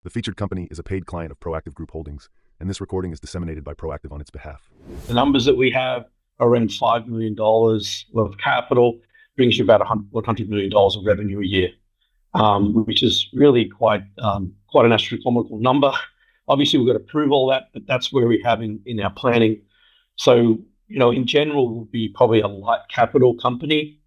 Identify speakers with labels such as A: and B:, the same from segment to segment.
A: The featured company is a paid client of Proactive Group Holdings, and this recording is disseminated by Proactive on its behalf.
B: The numbers that we have are around $5 million of capital, brings you about $100 million of revenue a year, which is really quite an astronomical number. Obviously, we've got to prove all that, but that's where we have in our planning. So, in general, we'll be probably a light capital company.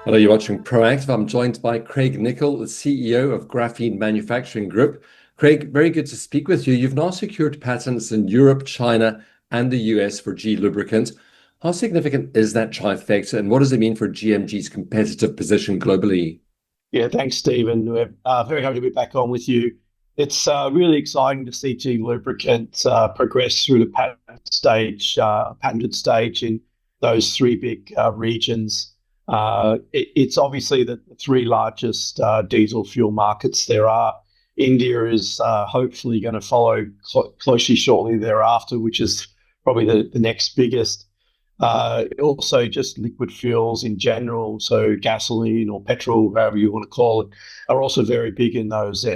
C: Hello, you're watching Proactive. I'm joined by Craig Nicol, the CEO of Graphene Manufacturing Group. Craig, very good to speak with you. You've now secured patents in Europe, China, and the US for G LUBRICANT. How significant is that trifecta, and what does it mean for GMG's competitive position globally?
B: Yeah, thanks, Stephen. We're very happy to be back on with you. It's really exciting to see G LUBRICANT progress through the patented stage in those three big regions. It's obviously the three largest diesel fuel markets there are. India is hopefully going to follow closely shortly thereafter, which is probably the next biggest. Also, just liquid fuels in general, so gasoline or petrol, however you want to call it, are also very big in those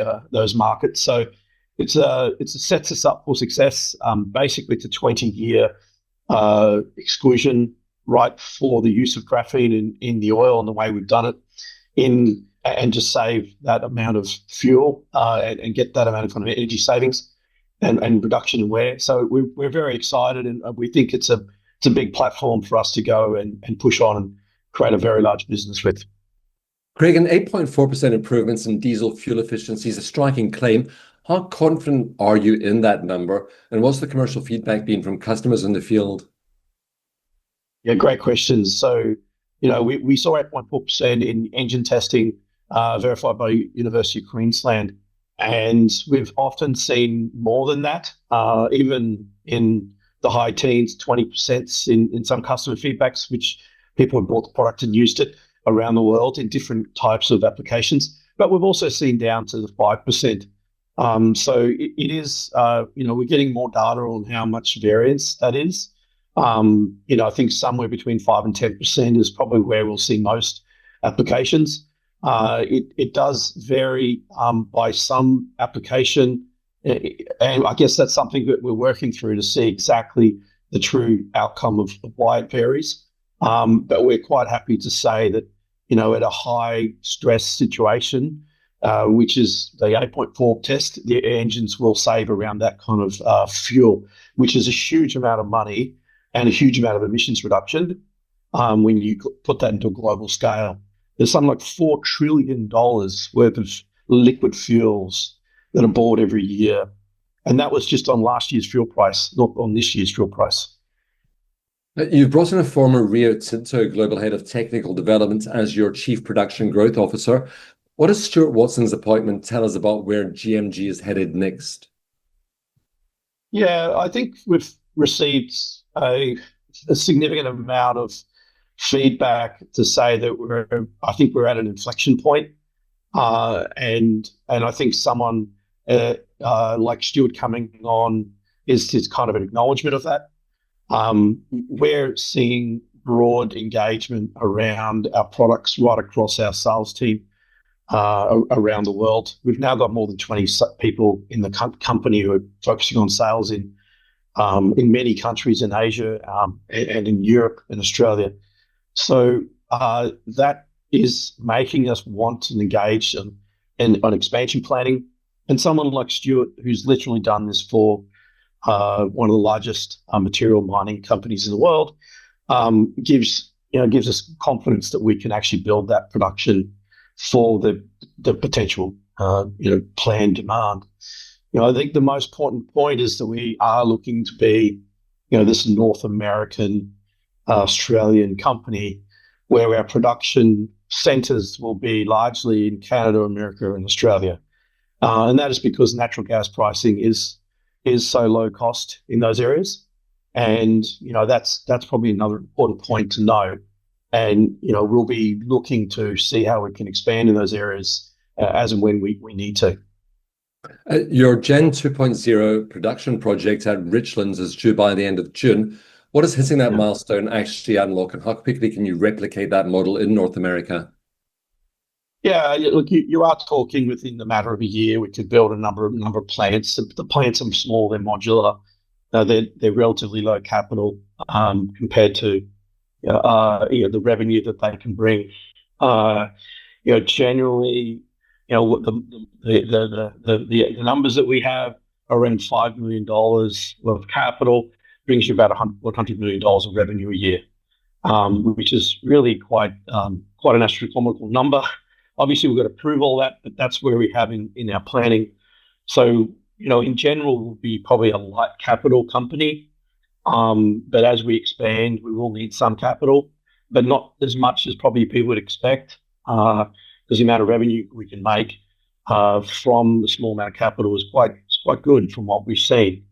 B: markets. So it sets us up for success. Basically, it's a 20-year exclusion right for the use of graphene in the oil and the way we've done it and just save that amount of fuel and get that amount of kind of energy savings and reduction in wear. So we're very excited, and we think it's a big platform for us to go and push on and create a very large business with.
C: Craig, an 8.4% improvements in diesel fuel efficiency is a striking claim. How confident are you in that number, and what's the commercial feedback been from customers in the field?
B: Yeah, great questions. So, we saw 8.4% in engine testing verified by University of Queensland, and we've often seen more than that, even in the high teens, 20% in some customer feedbacks, which people have bought the product and used it around the world in different types of applications. But we've also seen down to the 5%. So it is, we're getting more data on how much variance that is. I think somewhere between 5 and 10% is probably where we'll see most applications. It does vary by some application, and I guess that's something that we're working through to see exactly the true outcome of why it varies. But we're quite happy to say that, at a high stress situation, which is the 8.4 test, the engines will save around that kind of fuel, which is a huge amount of money and a huge amount of emissions reduction when you put that into a global scale. There's something like $4 trillion worth of liquid fuels that are bought every year. And that was just on last year's fuel price, not on this year's fuel price.
C: You've brought in a former Rio Tinto Global Head of Technical Development as your Chief Production Growth Officer. What does Stuart Watson's appointment tell us about where GMG is headed next?
B: Yeah, I think we've received a significant amount of feedback to say that I think we're at an inflection point. And I think someone like Stuart coming on is kind of an acknowledgement of that. We're seeing broad engagement around our products right across our sales team around the world. We've now got more than 20 people in the company who are focusing on sales in many countries in Asia and in Europe and Australia. So that is making us want and engage on expansion planning. And someone like Stuart, who's literally done this for one of the largest material mining companies in the world, gives us confidence that we can actually build that production for the potential planned demand. I think the most important point is that we are looking to be, this North American, Australian company where our production centers will be largely in Canada, America, and Australia. And that is because natural gas pricing is so low cost in those areas. And, that's probably another important point to know. And, we'll be looking to see how we can expand in those areas as and when we need to.
C: Your Gen 2.0 production project at Richlands is due by the end of June. What does hitting that milestone actually unlock, and how quickly can you replicate that model in North America?
B: Yeah, look, you are talking within the matter of a year. We could build a number of plants. The plants are small; they're modular. They're relatively low capital compared to the revenue that they can bring. Uh, generally, the numbers that we have are around $5 million of capital brings you about $100 million of revenue a year, which is really quite an astronomical number. Obviously, we've got to prove all that, but that's where we have in our planning. So, in general, we'll be probably a light capital company. But as we expand, we will need some capital, but not as much as probably people would expect, because the amount of revenue we can make from the small amount of capital is quite good from what we've seen.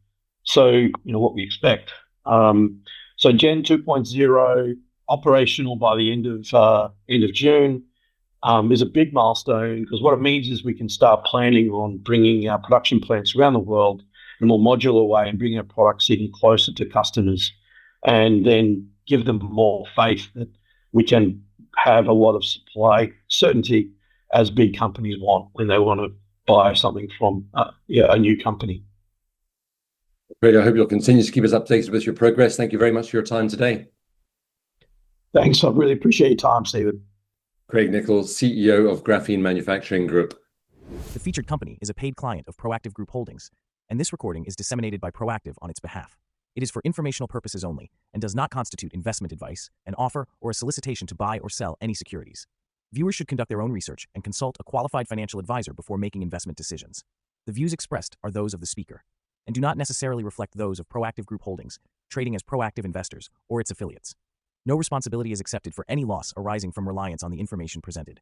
B: So, what we expect. So Gen 2.0 operational by the end of June is a big milestone, because what it means is we can start planning on bringing our production plants around the world in a more modular way and bringing our products even closer to customers, and then give them more faith that we can have a lot of supply certainty, as big companies want when they want to buy something from a new company.
C: Great. I hope you'll continue to keep us updated with your progress. Thank you very much for your time today.
B: Thanks. I really appreciate your time, Stephen.
C: Craig Nicol, CEO of Graphene Manufacturing Group.
D: The featured company is a paid client of Proactive Group Holdings, and this recording is disseminated by Proactive on its behalf. It is for informational purposes only and does not constitute investment advice, an offer, or a solicitation to buy or sell any securities. Viewers should conduct their own research and consult a qualified financial advisor before making investment decisions. The views expressed are those of the speaker and do not necessarily reflect those of Proactive Group Holdings, trading as Proactive Investors or its affiliates. No responsibility is accepted for any loss arising from reliance on the information presented.